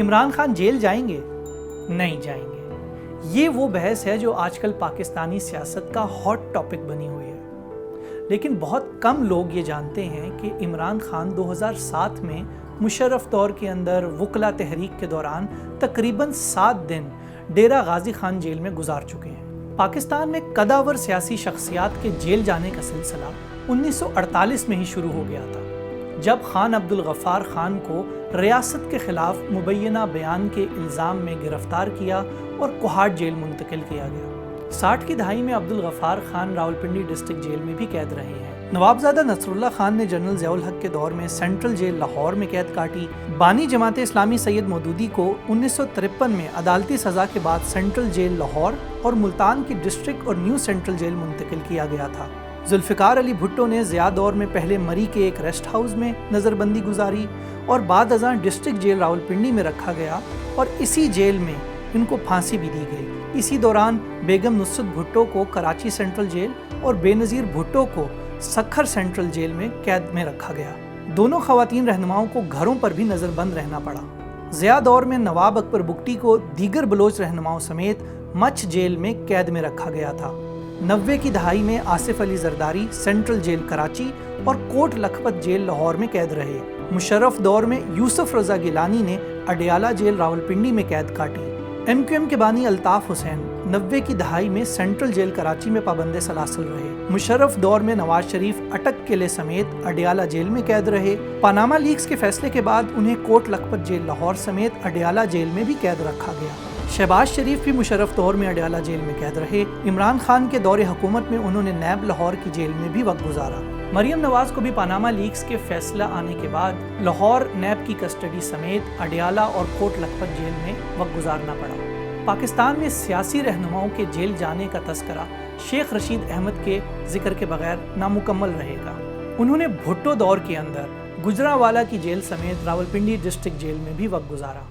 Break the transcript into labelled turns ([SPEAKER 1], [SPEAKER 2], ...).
[SPEAKER 1] Imran Khan jail جائیں گے؟ نہیں جائیں گے۔ یہ وہ بحث ہے جو آج کل پاکستانی سیاست کا ہاٹ ٹاپک بنی ہوئی ہے، لیکن بہت کم لوگ یہ جانتے ہیں کہ عمران خان 2007 میں مشرف دور کے اندر وکلا تحریک کے دوران تقریباً 7 دن ڈیرہ غازی خان جیل میں گزار چکے ہیں۔ پاکستان میں قداور سیاسی شخصیات کے جیل جانے کا سلسلہ 1948 میں ہی شروع ہو گیا تھا، جب خان عبدالغفار خان کو ریاست کے خلاف مبینہ بیان کے الزام میں گرفتار کیا اور کوہاٹ جیل منتقل کیا گیا۔ 60 کی دہائی میں عبدالغفار خان راولپنڈی ڈسٹرکٹ جیل میں بھی قید رہے ہیں۔ نوابزادہ نصر اللہ خان نے جنرل ضیاء الحق کے دور میں سینٹرل جیل لاہور میں قید کاٹی۔ بانی جماعت اسلامی سید مودودی کو 1953 میں عدالتی سزا کے بعد سینٹرل جیل لاہور اور ملتان کی ڈسٹرکٹ اور نیو سینٹرل جیل منتقل کیا گیا تھا۔ ذوالفقار علی بھٹو نے ضیاء دور میں پہلے مری کے ایک ریسٹ ہاؤس میں نظر بندی گزاری اور بعد ازاں ڈسٹرکٹ جیل راولپنڈی میں رکھا گیا اور اسی جیل میں ان کو پھانسی بھی دی گئی۔ اسی دوران بیگم نصرت بھٹو کو کراچی سینٹرل جیل اور بے نظیر بھٹو کو سکھر سینٹرل جیل میں قید میں رکھا گیا۔ دونوں خواتین رہنماؤں کو گھروں پر بھی نظر بند رہنا پڑا۔ ضیاء دور میں نواب اکبر بگٹی کو دیگر بلوچ رہنماؤں سمیت مچھ جیل میں قید میں رکھا گیا تھا۔ 90 کی دہائی میں آصف علی زرداری سینٹرل جیل کراچی اور کوٹ لکھپت جیل لاہور میں قید رہے۔ مشرف دور میں یوسف رضا گیلانی نے اڈیالہ جیل راولپنڈی میں قید کاٹی۔ MQM کے بانی الطاف حسین 90 کی دہائی میں سینٹرل جیل کراچی میں پابند سلاسل رہے۔ مشرف دور میں نواز شریف اٹک قلعے سمیت اڈیالہ جیل میں قید رہے۔ پاناما لیکس کے فیصلے کے بعد انہیں کوٹ لکھپت جیل لاہور سمیت اڈیالہ جیل میں بھی قید رکھا گیا۔ شہباز شریف بھی مشرف دور میں اڈیالہ جیل میں قید رہے۔ عمران خان کے دور حکومت میں انہوں نے نیب لاہور کی جیل میں بھی وقت گزارا۔ مریم نواز کو بھی پاناما لیکس کے فیصلہ آنے کے بعد لاہور نیب کی کسٹڈی سمیت اڈیالہ اور کوٹ لکھپت جیل میں وقت گزارنا پڑا۔ پاکستان میں سیاسی رہنماؤں کے جیل جانے کا تذکرہ شیخ رشید احمد کے ذکر کے بغیر نامکمل رہے گا۔ انہوں نے بھٹو دور کے اندر گجرانوالہ کی جیل سمیت راولپنڈی ڈسٹرکٹ جیل میں بھی وقت گزارا۔